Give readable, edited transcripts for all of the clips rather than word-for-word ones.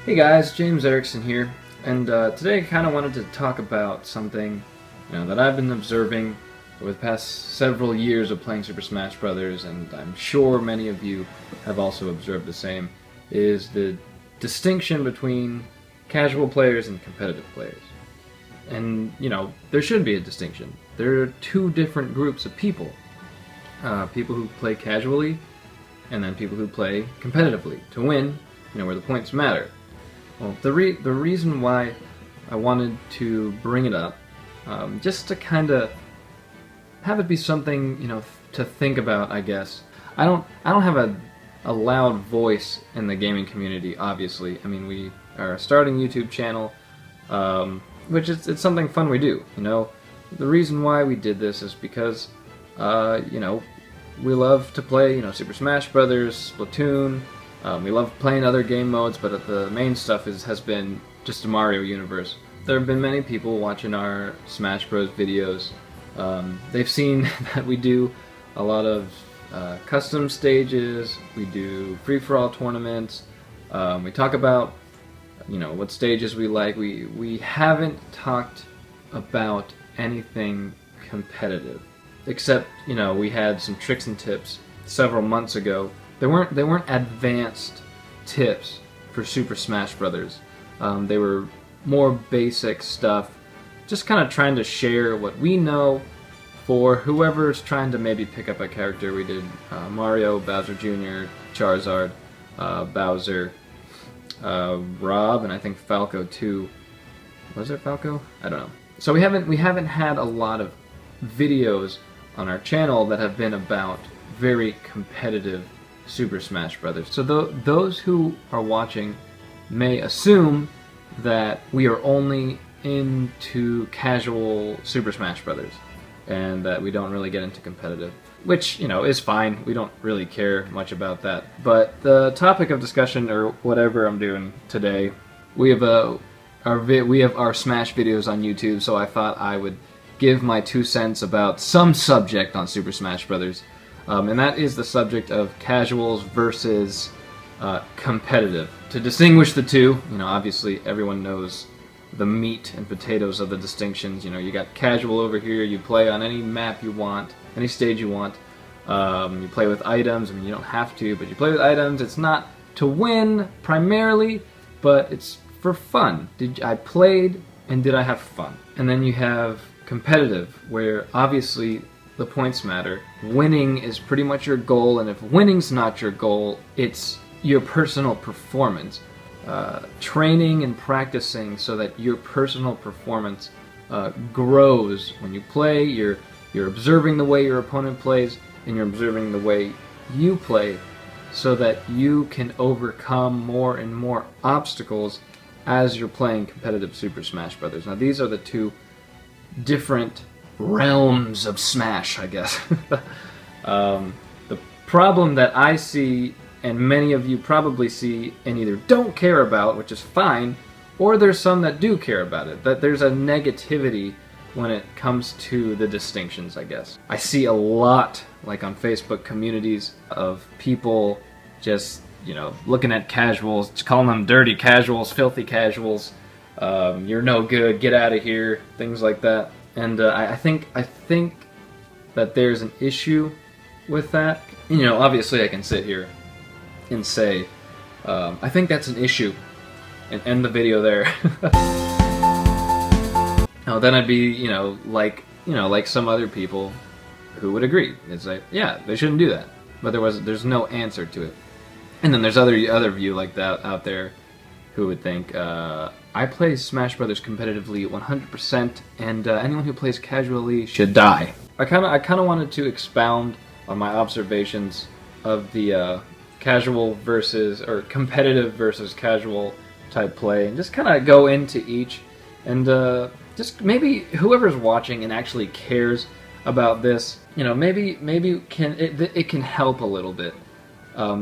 Hey guys, James Erickson here, and today I kind of wanted to talk about something that I've been observing over the past several years of playing Super Smash Bros., and I'm sure many of you have also observed the same, is the distinction between casual players and competitive players. And, there should be a distinction. There are two different groups of people. People who play casually, and then people who play competitively to win, where the points matter. Well, the reason why I wanted to bring it up, just to kind of have it be something, to think about, I guess. I don't have a loud voice in the gaming community, obviously. I mean, we are starting a YouTube channel, which it's something fun we do, The reason why we did this is because, we love to play, Super Smash Bros., Splatoon. We love playing other game modes, but the main stuff has been just the Mario universe. There have been many people watching our Smash Bros. Videos. They've seen that we do a lot of custom stages, we do free-for-all tournaments, we talk about what stages we like. We haven't talked about anything competitive, except we had some tricks and tips several months ago. They weren't advanced tips for Super Smash Bros. They were more basic stuff, just kind of trying to share what we know for whoever's trying to maybe pick up a character. We did Mario, Bowser Jr., Charizard, Bowser, Rob, and I think Falco too. Was it Falco? I don't know. So we haven't had a lot of videos on our channel that have been about very competitive Super Smash Bros. So those who are watching may assume that we are only into casual Super Smash Bros. And that we don't really get into competitive, which is fine. We don't really care much about that. But the topic of discussion, or whatever I'm doing today, we have our Smash videos on YouTube, so I thought I would give my 2 cents about some subject on Super Smash Bros. And that is the subject of casuals versus competitive. To distinguish the two, obviously everyone knows the meat and potatoes of the distinctions. You got casual over here, you play on any map you want, any stage you want. You play with items. I mean, you don't have to, but you play with items. It's not to win primarily, but it's for fun. I played, and did I have fun? And then you have competitive, where obviously the points matter. Winning is pretty much your goal, and if winning's not your goal, it's your personal performance. Training and practicing so that your personal performance grows. When you play, you're observing the way your opponent plays, and you're observing the way you play, so that you can overcome more and more obstacles as you're playing competitive Super Smash Bros. Now these are the two different realms of Smash, I guess. The problem that I see, and many of you probably see and either don't care about, which is fine, or there's some that do care about it, that there's a negativity when it comes to the distinctions, I guess. I see a lot, like on Facebook communities, of people just, looking at casuals, calling them dirty casuals, filthy casuals, you're no good, get out of here, things like that. And I think that there's an issue with that. Obviously I can sit here and say, I think that's an issue, and end the video there. Now then I'd be, like some other people who would agree. It's like, yeah, they shouldn't do that. But there's no answer to it. And then there's other view like that out there who would think, I play Smash Brothers competitively 100%, and anyone who plays casually should die. I kind of wanted to expound on my observations of the casual versus, or competitive versus casual type play, and just kind of go into each, and just maybe whoever's watching and actually cares about this, maybe it can help a little bit,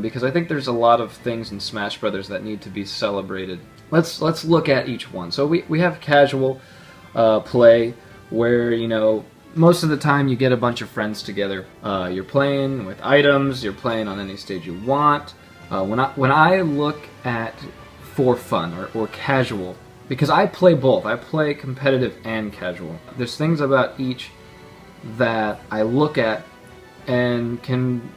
because I think there's a lot of things in Smash Brothers that need to be celebrated. Let's look at each one. So we have casual play, where most of the time you get a bunch of friends together. You're playing with items, you're playing on any stage you want. When I look at for fun or casual, because I play both. I play competitive and casual. There's things about each that I look at and can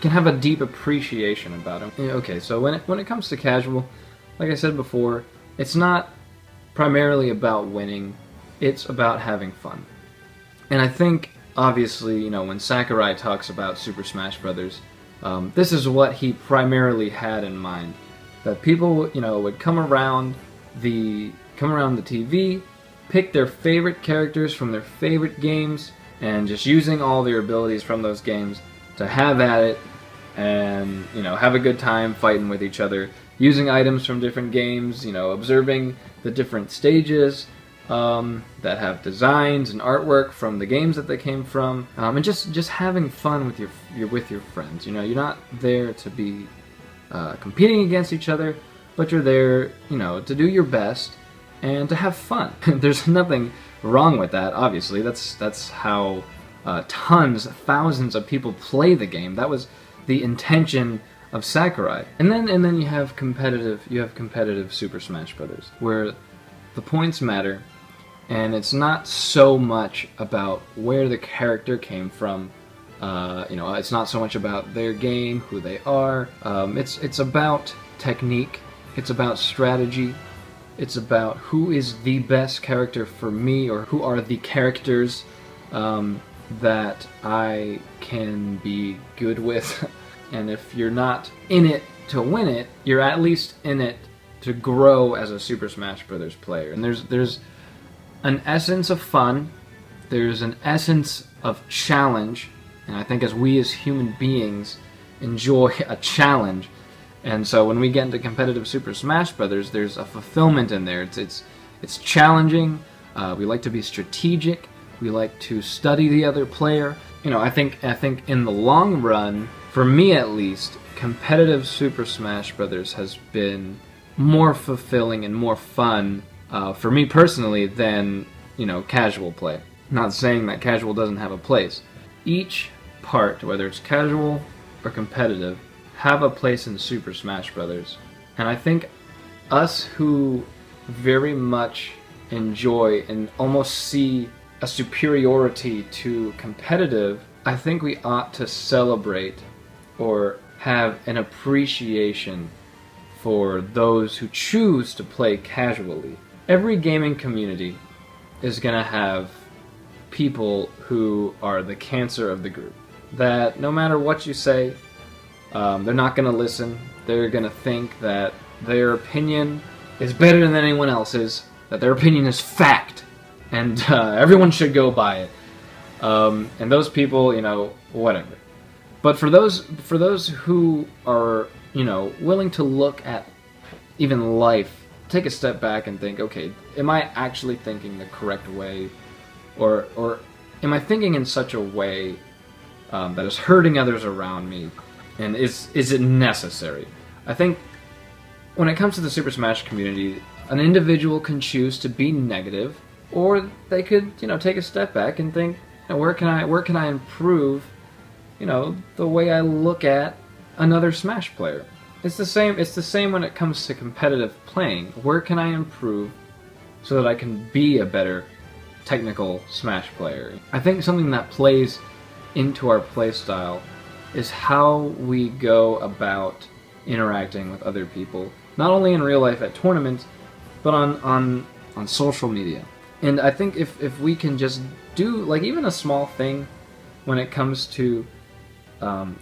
have a deep appreciation about them. Okay, so when it comes to casual, like I said before, it's not primarily about winning, it's about having fun. And I think, obviously, you know, when Sakurai talks about Super Smash Bros., this is what he primarily had in mind. That people, you know, would come around the TV, pick their favorite characters from their favorite games, and just using all their abilities from those games to have at it and, you know, have a good time fighting with each other, using items from different games, you know, observing the different stages that have designs and artwork from the games that they came from, and just having fun with your friends. You know, you're not there to be competing against each other, but you're there, you know, to do your best and to have fun. There's nothing wrong with that, obviously. That's how thousands of people play the game. That was the intention of Sakurai. And then you have competitive Super Smash Bros., where the points matter, and it's not so much about where the character came from. You know, it's not so much about their game, who they are. It's about technique. It's about strategy. It's about who is the best character for me, or who are the characters that I can be good with. And if you're not in it to win it, you're at least in it to grow as a Super Smash Bros. Player. And there's an essence of fun, there's an essence of challenge, and I think as we as human beings enjoy a challenge. And so when we get into competitive Super Smash Bros., there's a fulfillment in there. It's challenging. We like to be strategic. We like to study the other player. You know, I think in the long run, for me at least, competitive Super Smash Bros. Has been more fulfilling and more fun for me personally than, you know, casual play. Not saying that casual doesn't have a place. Each part, whether it's casual or competitive, have a place in Super Smash Bros. And I think us who very much enjoy and almost see a superiority to competitive, I think we ought to celebrate or have an appreciation for those who choose to play casually. Every gaming community is going to have people who are the cancer of the group. That no matter what you say, they're not going to listen. They're going to think that their opinion is better than anyone else's, that their opinion is fact, and everyone should go by it. And those people, you know, whatever. But for those who are, you know, willing to look at even life, take a step back and think, okay, am I actually thinking the correct way, or am I thinking in such a way that is hurting others around me, and is it necessary? I think when it comes to the Super Smash community, an individual can choose to be negative, or they could, you know, take a step back and think, you know, where can I improve, you know, the way I look at another Smash player. It's the same when it comes to competitive playing. Where can I improve so that I can be a better technical Smash player? I think something that plays into our playstyle is how we go about interacting with other people, not only in real life at tournaments, but on social media. And I think if we can just do, like, even a small thing when it comes to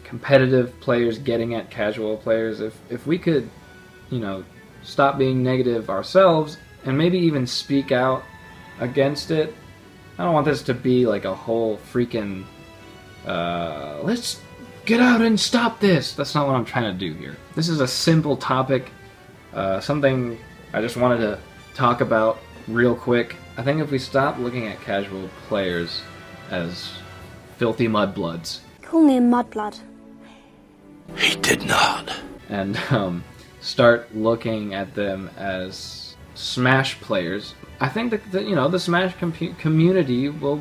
competitive players getting at casual players, if we could, you know, stop being negative ourselves and maybe even speak out against it. I don't want this to be like a whole freaking let's get out and stop this. That's not what I'm trying to do here. This is a simple topic, something I just wanted to talk about real quick. I think if we stop looking at casual players as filthy mudbloods. Call me a mudblood. He did not. And start looking at them as Smash players, I think that you know, the Smash community will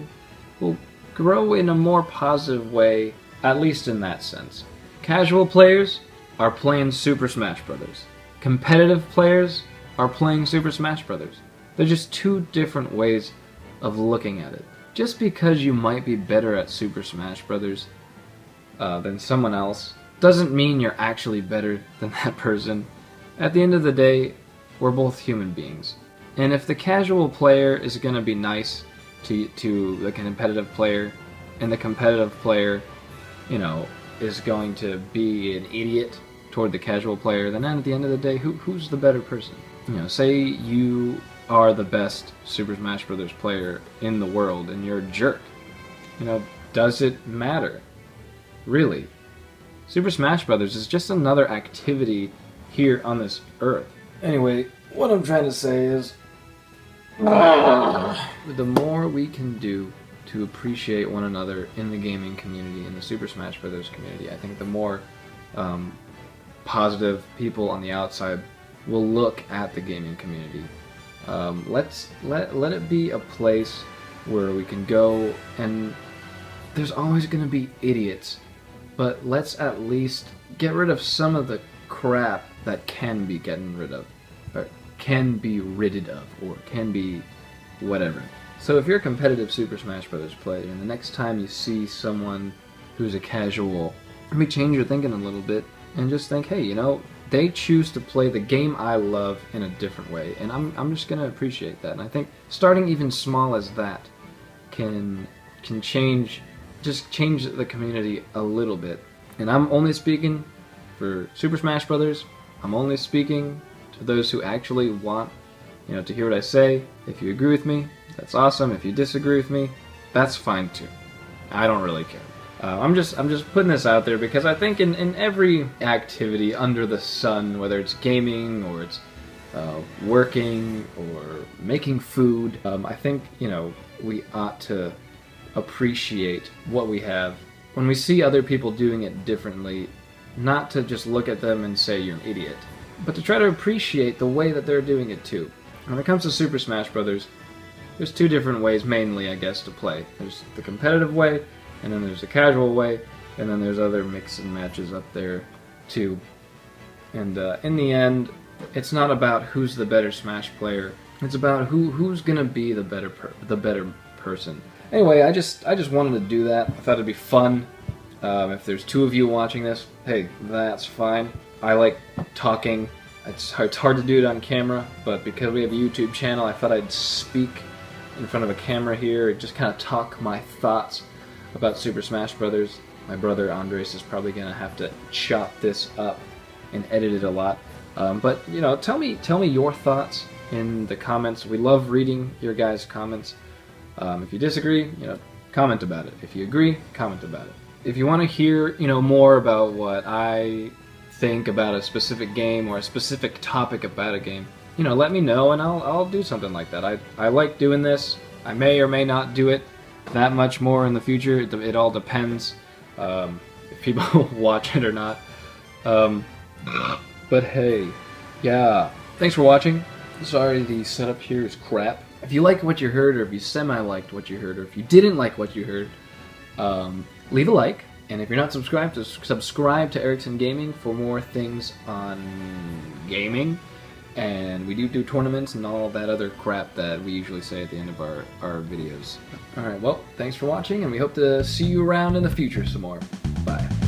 grow in a more positive way, at least in that sense. Casual players are playing Super Smash Bros. competitive players are playing Super Smash Brothers. They're just two different ways of looking at it. Just because you might be better at Super Smash Brothers than someone else doesn't mean you're actually better than that person. At the end of the day, we're both human beings. And if the casual player is going to be nice to the competitive player, and the competitive player, you know, is going to be an idiot toward the casual player, then at the end of the day, who's the better person? You know, say you are the best Super Smash Brothers player in the world and you're a jerk. You know, does it matter? Really? Super Smash Brothers is just another activity here on this earth. Anyway, what I'm trying to say is, the more we can do to appreciate one another in the gaming community, in the Super Smash Brothers community, I think the more positive people on the outside will look at the gaming community. Let it be a place where we can go, and there's always going to be idiots, but let's at least get rid of some of the crap that can be gotten rid of, or can be ridded of, or can be whatever. So if you're a competitive Super Smash Brothers player, and the next time you see someone who's a casual, maybe change your thinking a little bit and just think, hey, you know, they choose to play the game I love in a different way, and I'm just going to appreciate that. And I think starting even small as that can change the community a little bit. And I'm only speaking for Super Smash Brothers. I'm only speaking to those who actually want, you know, to hear what I say. If you agree with me, that's awesome. If you disagree with me, that's fine too. I don't really care. I'm just putting this out there because I think in every activity under the sun, whether it's gaming or it's working or making food, I think, you know, we ought to appreciate what we have. When we see other people doing it differently, not to just look at them and say you're an idiot, but to try to appreciate the way that they're doing it too. When it comes to Super Smash Brothers, there's two different ways mainly, I guess, to play. There's the competitive way, and then there's the casual way, and then there's other mix and matches up there too. And in the end, it's not about who's the better Smash player. It's about who's gonna be the better person. Anyway, I just wanted to do that. I thought it'd be fun. If there's two of you watching this, hey, that's fine. I like talking. It's hard to do it on camera, but because we have a YouTube channel, I thought I'd speak in front of a camera here and just kind of talk my thoughts about Super Smash Brothers. My brother Andres is probably gonna have to chop this up and edit it a lot. But you know, tell me your thoughts in the comments. We love reading your guys' comments. If you disagree, you know, comment about it. If you agree, comment about it. If you want to hear, you know, more about what I think about a specific game or a specific topic about a game, you know, let me know and I'll do something like that. I like doing this. I may or may not do it that much more in the future. It all depends if people watch it or not. But hey, yeah. Thanks for watching. Sorry the setup here is crap. If you like what you heard, or if you semi-liked what you heard, or if you didn't like what you heard, leave a like. And if you're not subscribed, subscribe to Erickson Gaming for more things on gaming. And we do tournaments and all that other crap that we usually say at the end of our videos. Alright, well, thanks for watching, and we hope to see you around in the future some more. Bye.